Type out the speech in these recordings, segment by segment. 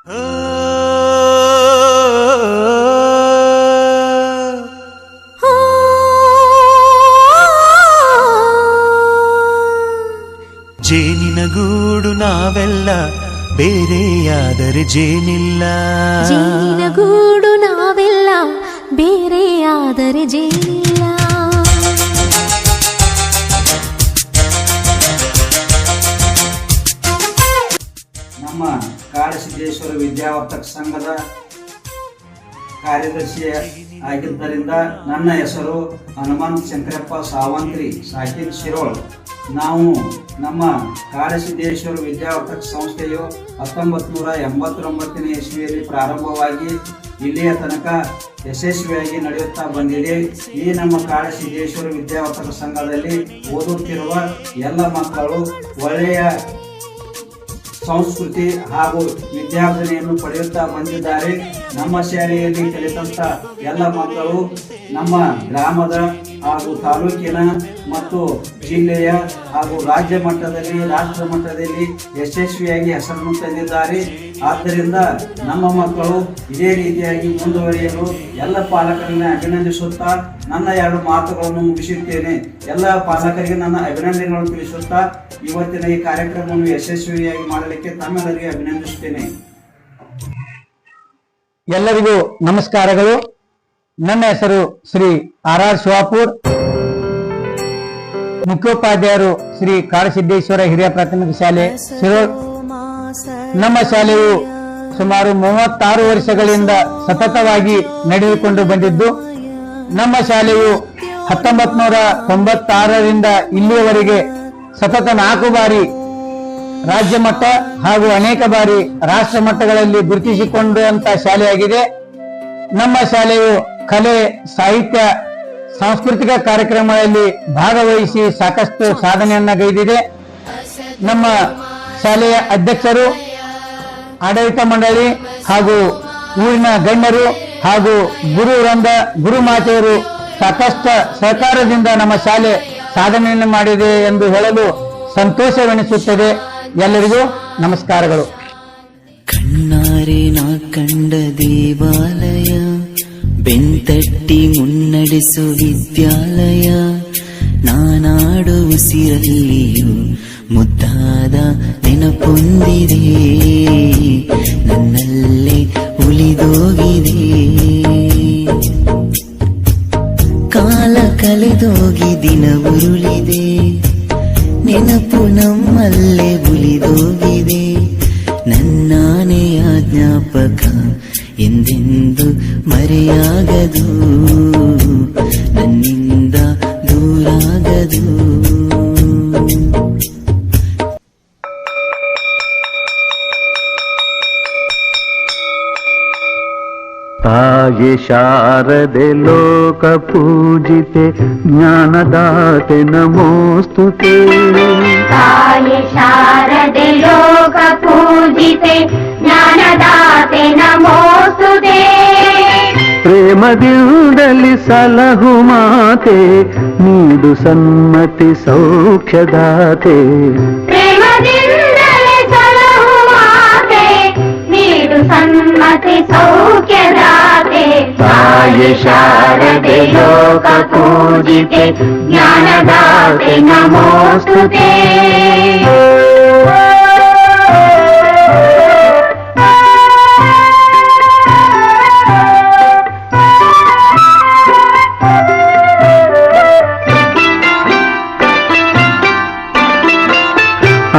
ಜೇನಿನ ಗೂಡು ನಾವೆಲ್ಲ ಬೇರೆಯಾದರೆ ಜೇನಿಲ್ಲ. ಜೇನಿನ ಗೂಡು ನಾವೆಲ್ಲ ಬೇರೆಯಾದರೆ ಜೇನಿಲ್ಲ. ನಮ್ಮ ಕಾಡಸಿದ್ದೇಶ್ವರ ವಿದ್ಯಾವರ್ತಕ ಸಂಘದ ಕಾರ್ಯದರ್ಶಿ ಆಗಿದ್ದರಿಂದ ನನ್ನ ಹೆಸರು ಹನುಮಂತ ಶಂಕರಪ್ಪ ಸಾವಂತ್ರಿ ಸಾಕಿನ್ ಶಿರೋಳ್. ನಾವು ನಮ್ಮ ಕಾಡಸಿದ್ದೇಶ್ವರ ವಿದ್ಯಾವರ್ತಕ ಸಂಸ್ಥೆಯು 1989ನೇ ಇಸ್ವಿಯಲ್ಲಿ ಪ್ರಾರಂಭವಾಗಿ ಇಲ್ಲಿಯ ತನಕ ಯಶಸ್ವಿಯಾಗಿ ನಡೆಯುತ್ತಾ ಬಂದಿದೆ. ಈ ನಮ್ಮ ಕಾಡಸಿದ್ದೇಶ್ವರ ವಿದ್ಯಾವರ್ತಕ ಸಂಘದಲ್ಲಿ ಓದುತ್ತಿರುವ ಎಲ್ಲ ಮಕ್ಕಳು ಒಳ್ಳೆಯ ಸಂಸ್ಕೃತಿ ಹಾಗೂ ವಿದ್ಯಾರ್ಜನೆಯನ್ನು ಪಡೆಯುತ್ತಾ ಬಂದಿದ್ದಾರೆ. ನಮ್ಮ ಶಾಲೆಯಲ್ಲಿ ಕಲಿತಂತ ಎಲ್ಲ ಮಕ್ಕಳು ನಮ್ಮ ಗ್ರಾಮದ ಹಾಗೂ ತಾಲೂಕಿನ ಮತ್ತು ಜಿಲ್ಲೆಯ ಹಾಗೂ ರಾಜ್ಯ ಮಟ್ಟದಲ್ಲಿ ರಾಷ್ಟ್ರ ಮಟ್ಟದಲ್ಲಿ ಯಶಸ್ವಿಯಾಗಿ ಹೆಸರನ್ನು ತಂದಿದ್ದಾರೆ. ಆದ್ದರಿಂದ ನಮ್ಮ ಮಕ್ಕಳು ಇದೇ ರೀತಿಯಾಗಿ ಮುಂದುವರಿಯಲು ಎಲ್ಲ ಪಾಲಕರನ್ನ ಅಭಿನಂದಿಸುತ್ತಾ ನನ್ನ 2 ಮಾತುಗಳನ್ನು ಮುಗಿಸುತ್ತೇನೆ. ಎಲ್ಲ ಪಾಲಕರಿಗೆ ನನ್ನ ಅಭಿನಂದನೆಗಳನ್ನು ತಿಳಿಸುತ್ತಾ ಇವತ್ತಿನ ಈ ಕಾರ್ಯಕ್ರಮವನ್ನು ಯಶಸ್ವಿಯಾಗಿ ಮಾಡಲಿಕ್ಕೆ ತಮ್ಮೆಲ್ಲರಿಗೆ ಅಭಿನಂದಿಸುತ್ತೇನೆ. ಎಲ್ಲರಿಗೂ ನಮಸ್ಕಾರಗಳು. ನನ್ನ ಹೆಸರು ಶ್ರೀ ಆರ್ ಶಿವಾಪುರ್, ಮುಖ್ಯೋಪಾಧ್ಯಾಯರು ಶ್ರೀ ಕಾಡಸಿದ್ದೇಶ್ವರ ಹಿರಿಯ ಪ್ರಾಥಮಿಕ ಶಾಲೆ ಶಿರೋಳ್. ನಮ್ಮ ಶಾಲೆಯು ಸುಮಾರು 36 ವರ್ಷಗಳಿಂದ ಸತತವಾಗಿ ನಡೆದುಕೊಂಡು ಬಂದಿದ್ದು, ನಮ್ಮ ಶಾಲೆಯು 1996ರಿಂದ ಇಲ್ಲಿಯವರೆಗೆ ಸತತ 4 ಬಾರಿ ರಾಜ್ಯ ಮಟ್ಟ ಹಾಗೂ ಅನೇಕ ಬಾರಿ ರಾಷ್ಟ್ರ ಮಟ್ಟಗಳಲ್ಲಿ ಗುರುತಿಸಿಕೊಂಡಂತ ಶಾಲೆಯಾಗಿದೆ. ನಮ್ಮ ಶಾಲೆಯು ಕಲೆ, ಸಾಹಿತ್ಯ, ಸಾಂಸ್ಕೃತಿಕ ಕಾರ್ಯಕ್ರಮಗಳಲ್ಲಿ ಭಾಗವಹಿಸಿ ಸಾಕಷ್ಟು ಸಾಧನೆಯನ್ನ ಗೈದಿದೆ. ನಮ್ಮ ಶಾಲೆಯ ಅಧ್ಯಕ್ಷರು, ಆಡಳಿತ ಮಂಡಳಿ ಹಾಗೂ ಊರಿನ ಗಣ್ಯರು ಹಾಗೂ ಗುರುವೃಂದ, ಗುರುಮಾತೆಯರು ಸಾಕಷ್ಟು ಸಹಕಾರದಿಂದ ನಮ್ಮ ಶಾಲೆ ಸಾಧನೆಯನ್ನು ಮಾಡಿದೆ ಎಂದು ಹೇಳಲು ಸಂತೋಷವೆನಿಸುತ್ತದೆ. ಎಲ್ಲರಿಗೂ ನಮಸ್ಕಾರಗಳು. ಕಣ್ಣಾರೆ ನಾ ಕಂಡ ದೇವಾಲಯ, ಬೆಂತಟ್ಟಿ ಮುನ್ನಡೆಸು ವಿದ್ಯಾಲಯ, ನಾನಾಡು ಉಸಿರಲ್ಲಿಯೂ ಮುದ್ದಾದ ನೆನಪೊಂದಿದೆ, ನನ್ನಲ್ಲೇ ಉಳಿದೋಗಿದೆ. ಕಾಲ ಕಳೆದೋಗಿ ದಿನ ಉರುಳಿದೆ, ನೆನಪು ನಮ್ಮಲ್ಲೇ ಉಳಿದೋಗಿದೆ. ನನ್ನಾನೆಯ ಜ್ಞಾಪಕ ಎಂದೆಂದು ಮರೆಯಾಗದು, ನನ್ನಿಂದ ದೂರಾಗದು. ತಾಯಿ ಶಾರದೆ ಲೋಕ ಪೂಜಿತೆ, ಜ್ಞಾನದಾತೆ ನಮೋಸ್ತುತೆ. ತಾಯಿ ಶಾರದೆ ಲೋಕ ಪೂಜಿತೆ, ಜ್ಞಾನದಾತೆ ನಮೋಸ್ತುತೆ. ಪ್ರೇಮದಿಂದಲಿ ಸಲಹು ಮಾತೆ, ನೀಡು ಸನ್ಮತಿ ಸೌಖ್ಯದಾತೆ. ಪ್ರೇಮದಿಂದಲೇ ಸಲಹು ಮಾತೆ, ನೀಡು ಸನ್ಮತಿ ಸೌಖ್ಯದಾತೆ. ತಾಯಿ ಶಾರದೆ ಲೋಕ ಪೂಜಿತೆ, ಜ್ಞಾನದಾತೆ ನಮೋಸ್ತುತೆ.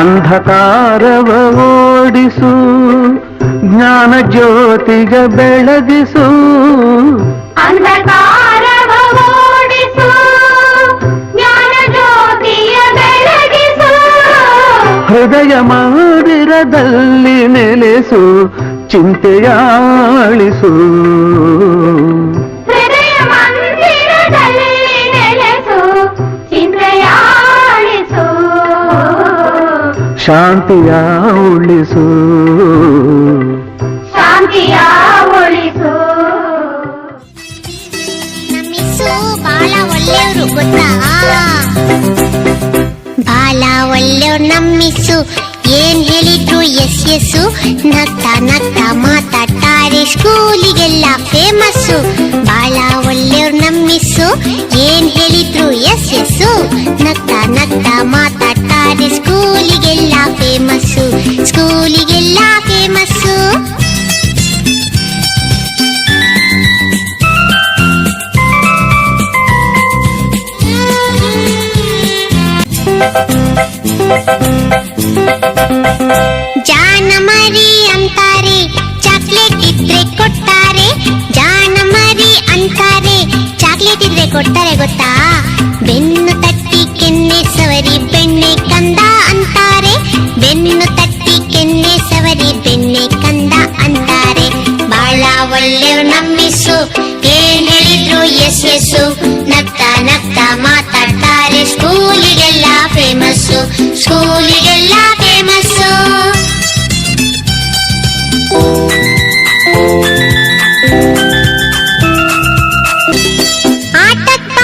ಅಂಧಕಾರವ ಓಡಿಸು, ಜ್ಞಾನ ಜ್ಯೋತಿಗ ಬೆಳಗಿಸು. ಅಂಧಕಾರವ ಓಡಿಸು, ಜ್ಞಾನ ಜ್ಯೋತಿಯ ಬೆಳಗಿಸು. ಹೃದಯ ಮಂದಿರದಲ್ಲಿ ನೆಲೆಸು, ಚಿಂತೆಯಾಳಿಸು. ಹೃದಯ ಮಂದಿರದಲ್ಲಿ ನೆಲೆಸು, ಚಿಂತೆಯಾಳಿಸು. ಶಾಂತಿಯ ಉಳಿಸು, ಶಾಂತಿಯ ಉಳಿಸು. ನಮ್ಮಿಸ್ಸು ಬಾಳ ಒಳ್ಳೆಯವರು ಗೊತ್ತಾ? ಬಾಳ ಒಳ್ಳೆಯವ್ರು ನಮ್ಮಿಸ್ಸು. ಏನ್ ಹೇಳಿದ್ರು ಎಸ್ ಎಸ್ಸು, ನಗ್ತಾ ನಗ್ತಾ ಮಾತಾಡ್ತಾರೆ, ಸ್ಕೂಲಿಗೆಲ್ಲ ಫೇಮಸ್ಸು. ಬಾಳ ಒಳ್ಳೆಯವ್ರು ನಮ್ಮಿಸ್ಸು, ಏನ್ ಹೇಳಿದ್ರು ಎಸ್ ಎಸ್ಸು, ನಗ್ತಾ ನಗ್ತಾ ಮಾತಾಡ್ತಾರೆ, ಸ್ಕೂಲಿಗೆಲ್ಲ ಫೇಮಸ್ಸು, ಸ್ಕೂಲಿಗೆಲ್ಲ ಫೇಮಸ್ಸು. ಜಾಣ ಮರಿ ಅಂತಾರೆ, ಚಾಕ್ಲೇಟ್ ಇದ್ರೆ ಕೊಡ್ತಾರೆ, ಜಾಣ ಮರಿ ಅಂತಾರೆ, ಚಾಕ್ಲೇಟ್ ಇದ್ರೆ ಕೊಡ್ತಾರೆ ಗೊತ್ತಾ. ಬೆನ್ನು ತಟ್ಟಿ ಕೆನ್ನೆ ಸವರಿ ಬೆಣ್ಣೆ ಕಂದ ಅಂತಾರೆ, ಬೆನ್ನು ತಟ್ಟಿ ಕೆನ್ನೆ ಸವರಿ ಬೆಣ್ಣೆ ಕಂದ ಅಂತಾರೆ. ಬಾಳ ಒಳ್ಳೆಯವ್ರು ನಮ್ಮಿಸ್ಸು, ಏನ್ ಹೇಳಿದ್ರು ಎಸ್ ಎಸ್ಸು, ನಗ್ತಾ ನಗ್ತಾ ಮಾತಾಡ್ತಾರೆ, ಸ್ಕೂಲಿಗೆಲ್ಲ ಫೇಮಸ್ಸು, ಸ್ಕೂಲಿಗೆಲ್ಲ ಫೇಮಸ್ಸು. ಆಟಕ್ಕ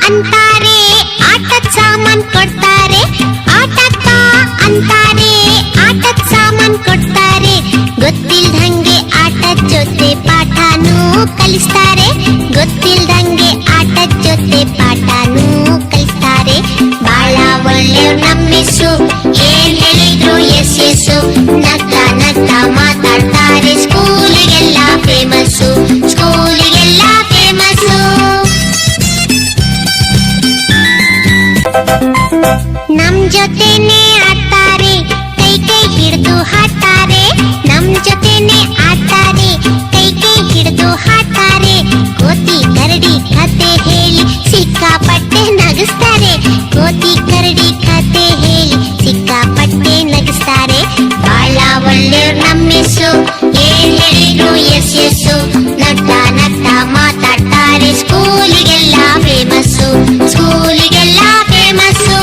ಅಂತಾರೆ, ಆಟದ ಸಾಮಾನ್ ಕೊಡ್ತಾರೆ, ಆಟಕ್ಕ ಅಂತಾರೆ, ಆಟದ ಸಾಮಾನ್ ಕೊಡ್ತಾರೆ, ಗೊತ್ತಿಲ್ದಂಗೆ ಆಟದ ಜೊತೆ ಪಾಠನೂ ಕಲಿಸ್ತಾರೆ, ಗೊತ್ತಿಲ್ದಂಗೆ ಆಟದ ಜೊತೆ ಪಾಠನೂ ಕಲಿಸ್ತಾರೆ. ಬಾಳ ಒಳ್ಳೆಯವ್ರು ನಮ್ಮಿಸ್ಸು, ಏನ್ ಹೇಳಿದ್ರು ಎಸ್ ಎಸ್ಸು, ನಗ್ತಾ ನಗ್ತಾ ಮಾತಾಡ್ತಾರೆ, ಸ್ಕೂಲಿಗೆಲ್ಲ ಫೇಮಸ್ಸು, ಸ್ಕೂಲಿಗೆಲ್ಲ ಫೇಮಸ್ಸು. ನಮ್ ಜೊತೆನೆ ಆಡ್ತಾರೆ, ಕೈ ಕೈ ಹಿಡಿದು ಹಾಡ್ತಾರೆ, ನಮ್ ಜೊತೆನೆ ಆಡ್ತಾರೆ, ಕೈ ಕೈ ಹಿಡಿದು ಹಾಡ್ತಾರೆ, ಕೋತಿ ಕರಡಿ ಕತೆ ಹೇಳಿ ಸಿಕ್ಕಾಪಟ್ಟೆ ನಗಿಸ್ತಾರೆ, ಕೋತಿ ಕರಡಿ ಕತೆ ಹೇಳಿ ಸಿಕ್ಕಾಪಟ್ಟೆ ನಗಿಸ್ತಾರೆ. ಬಾಳ ಒಳ್ಳೆಯವ್ರು ನಮ್ಮಿಸ್ಸು, ಏನ್ ಹೇಳಿದ್ರು ಎಸ್ ಎಸ್ಸು, ನಗ್ತಾ ನಗ್ತಾ ಮಾತಾಡ್ತಾರೆ, ಸ್ಕೂಲಿಗೆಲ್ಲ ಫೇಮಸ್ಸು, ಸ್ಕೂಲಿಗೆಲ್ಲ ಫೇಮಸ್ಸು.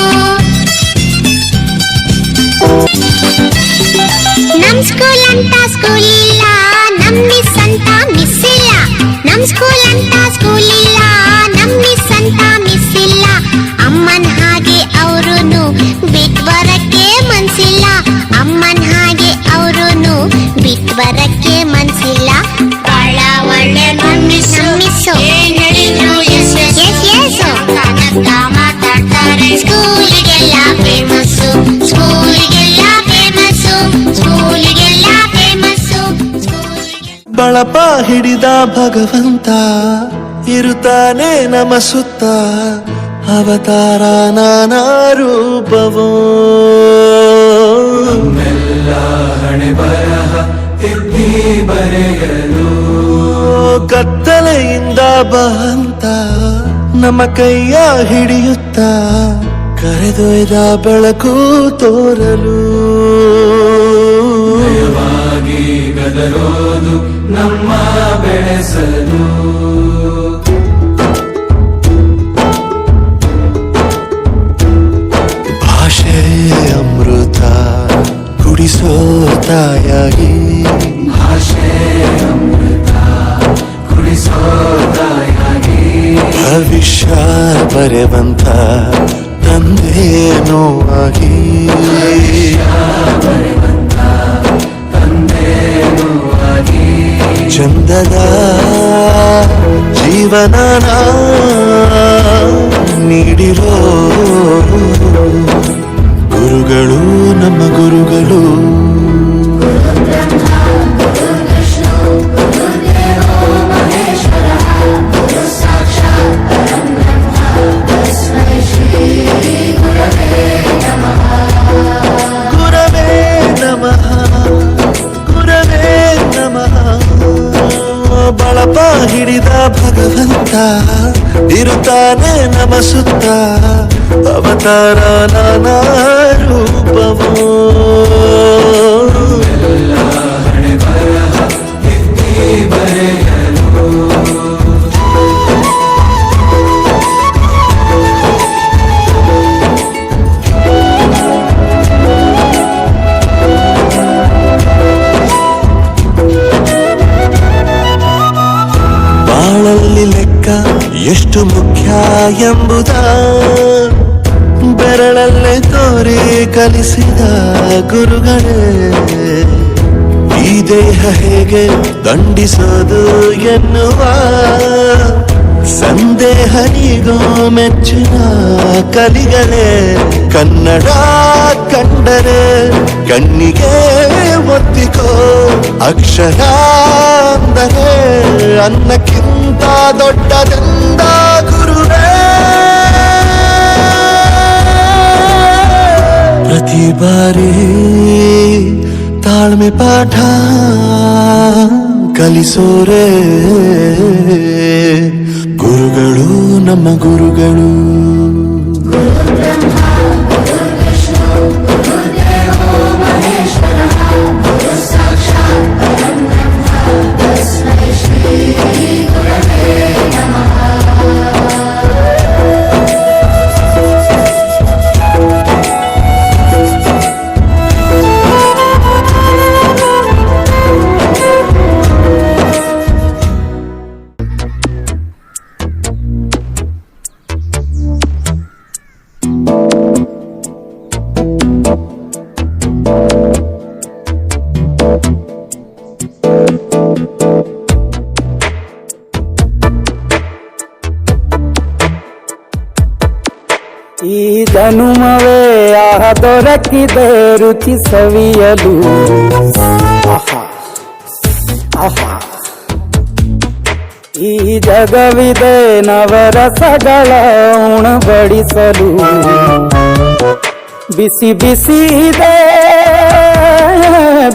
ನಮ್ ಸ್ಕೂಲ್ ಅಂತ ಸ್ಕೂಲ್ ಇಲ್ಲ, ನಮ್ ಮಿಸ್ ಅಂತ ಮಿಸ್ ಇಲ್ಲ, ನಮ್ ಸ್ಕೂಲ್ ಅಂತ ಸ್ಕೂಲ್ ಇಲ್ಲ, ನಮ್ ಮಿಸ್ ಅಂತ ಮಿಸ್ ಇಲ್ಲ. ಅಮ್ಮನ್ ಹಾಗೆ ಅವ್ರುನು ಬಿಟ್ ಬರಕ್ಕೆ ಮನ್ಸಿಲ್ಲ, ಅಮ್ಮನ್ ಹಾಗೆ ಅವ್ರುನು ಬಿಟ್ ಬರಕ್ಕೆ ಮನ್ಸಿಲ್ಲ. ಬಾಳ ಒಳ್ಳೆ ನಮ್ಮಿಸ್ಸು, ಏನ್ ಹೇಳಿದ್ರು ಎಸ್ ಎಸ್ ಎಸ್, ನಗ್ತಾ ಮಾತಾಡ್ತಾರೆ, ಸ್ಕೂಲಿಗೆಲ್ಲ ಫೇಮಸ್ಸು, ಸ್ಕೂಲಿಗೆಲ್ಲ ಫೇಮಸ್ಸು, ಸ್ಕೂಲಿಗೆಲ್ಲ ಫೇಮಸ್ಸು, ಸ್ಕೂಲಿಗೆ. ಬಳಪ ಹಿಡಿದ ಭಗವಂತ ಇರುತ್ತಾನೆ ನಮ ಸುತ್ತ, ಅವತಾರ ನಾನಾ ರೂಪವೋ. ಹಣೆ ಬರಹ ತಿದ್ದಿ ಬರೆಯಲು, ಕತ್ತಲೆಯಿಂದ ಬಂತ ನಮ್ಮ ಕೈಯ ಹಿಡಿಯುತ್ತ, ಕರೆದೊಯ್ದ ಬೆಳಕು ತೋರಲು. ಭಯವಾಗಿ ಗದರೋದು ನಮ್ಮ ಬೆಳೆಸಲು, ಭಾಷೆ ಅಮೃತ ಕುಡಿಸೋ ತಾಯಾಗಿ, ಭಾಷೆ ಅಮೃತ ಕುಡಿಸೋ ತಾಯಾಗಿ, ಭವಿಷ್ಯ ಬರೆವಂತ ತಂದೇನೋ ಆಗಿ, ಚಂದದ ಜೀವನ ನೀಡಿರೋ ಗುರುಗಳು ನಮ್ಮ ಗುರುಗಳು. ಗುರವೇ ನಮಃ, ಗುರವೇ ನಮಃ. ಬಳಪ ಹಿಡಿದ ಭಗವಂತ ಇರುತ್ತಾನೆ ನಮ ಸುತ್ತ, ಅವತಾರ ನಾನಾ ರೂಪವೋ. ಹಣೆ ಬರಹ ತಿದ್ದಿ ಬರೆಯಲು, ಬಾಳಲ್ಲಿ ಲೆಕ್ಕ ಎಷ್ಟು ಮುಖ್ಯ ಎಂಬುದ ಬೆರಳಲ್ಲೇ ತೋರಿ ಕಲಿಸಿದ ಗುರುಗಳೇ ಈ ದೇಹ ಹೇಗೆ ದಂಡಿಸೋದು ಎನ್ನುವ ಸಂದೇಹ ನೀಗೋ ಮೆಚ್ಚಿನ ಕಲಿಗಳೇ ಕನ್ನಡ ಕಂಡರೆ ಕಣ್ಣಿಗೆ ಒತ್ತಿಕೋ ಅಕ್ಷರ ಅಂದರೆ ಅನ್ನಕ್ಕಿಂತ ದೊಡ್ಡದೆಂದ ಗುರುವೇ ಪ್ರತಿ ಬಾರಿ ತಾಳ್ಮೆ ಪಾಠ ಕಲಿಸೋರೆ ಗುರುಗಳು ನಮ್ಮ ಗುರುಗಳು ಈ ಜನುಮವೇ ಆಹ ದೊರಕಿದೆ ರುಚಿ ಸವಿಯಲು ಆಹಾ ಆಹಾ ಈ ಜಗವಿದೆ ನವರಸಗಳ ಉಣಬಡಿಸಲು ಬಿಸಿ ಬಿಸಿ ಇದೆ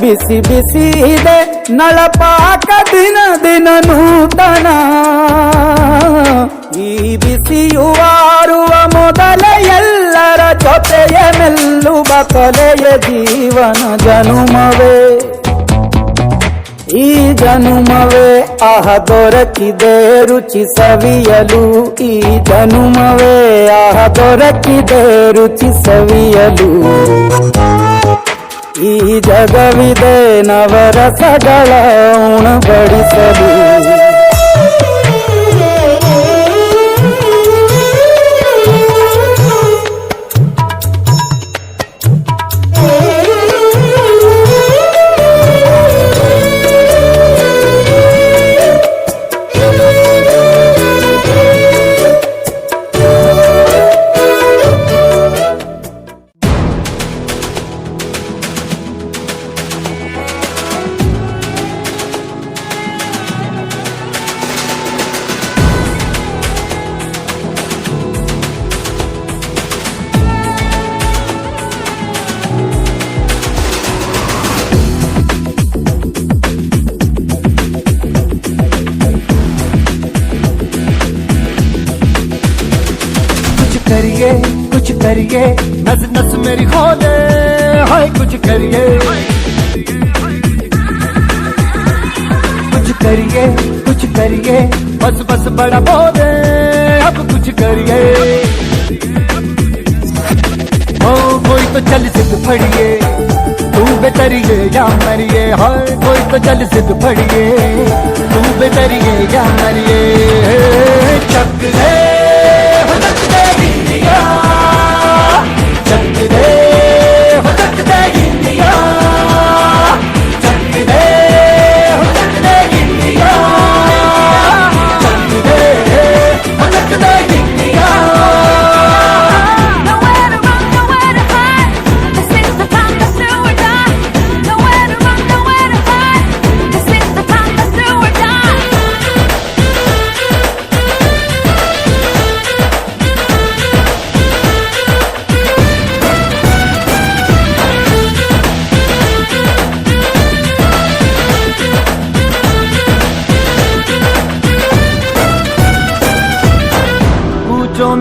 ಬಿಸಿ ಬಿಸಿ ಇದೆ ನಳಪಾಕ ದಿನ ದಿನ ನೂತನ ಈ ಬಿಸಿಯುವಾರುವ ಮೊದಲ ಎಲ್ಲರ ಜೊತೆಯ ಮೆಲ್ಲುವ ಕಲೆಯ ಜೀವನ ಜನುಮವೇ ಈ ಜನುಮವೇ ಆಹ ದೊರಕಿದೆ ರುಚಿ ಸವಿಯಲು ಈ ಜನುಮವೇ ಆಹ ದೊರಕಿದೆ ರುಚಿ ಸವಿಯಲು ಈ ಜಗವಿದೆ ನವರಸಗಳ ಉಣಬಡಿಸಲು कुछ करिए नस नस मेरी खोले हाय कुछ करिए बस बस बड़ा बोले अब कुछ करिए ओ कोई तो चल सिद्ध फड़िए तू बेतरिए या मरिए हाय कोई तो चल सिद्ध फड़िए तू बेतरिए या मरिए चक ले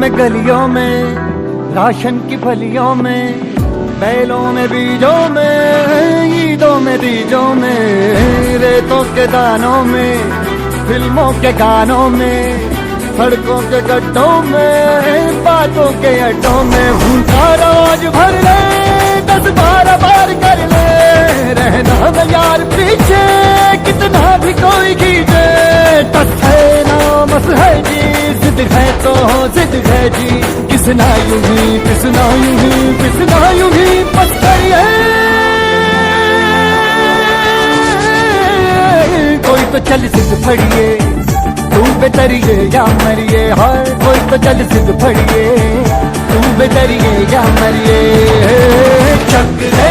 में गलियों में राशन की फलियों में बैलों में बीजों में ईदों में बीजों में रेतों के दानों में फिल्मों के गानों में सड़कों के गड्ढों में बातों के अड्डों में भूखा रोज भर ले 10-12 बार कर ले रहना न यार पीछे कितना भी कोई खींचे टस है ना मस है जी जिद है तो जिद है जी पिसना यूं ही पिसना यूं ही पिसना यूं ही बस करिए कोई तो चल सिद्ध फड़िए तू बेतरिए या मरिए हाय कोई तो चल सिद्ध फड़िए तू बेतरिए या मरिए चक रे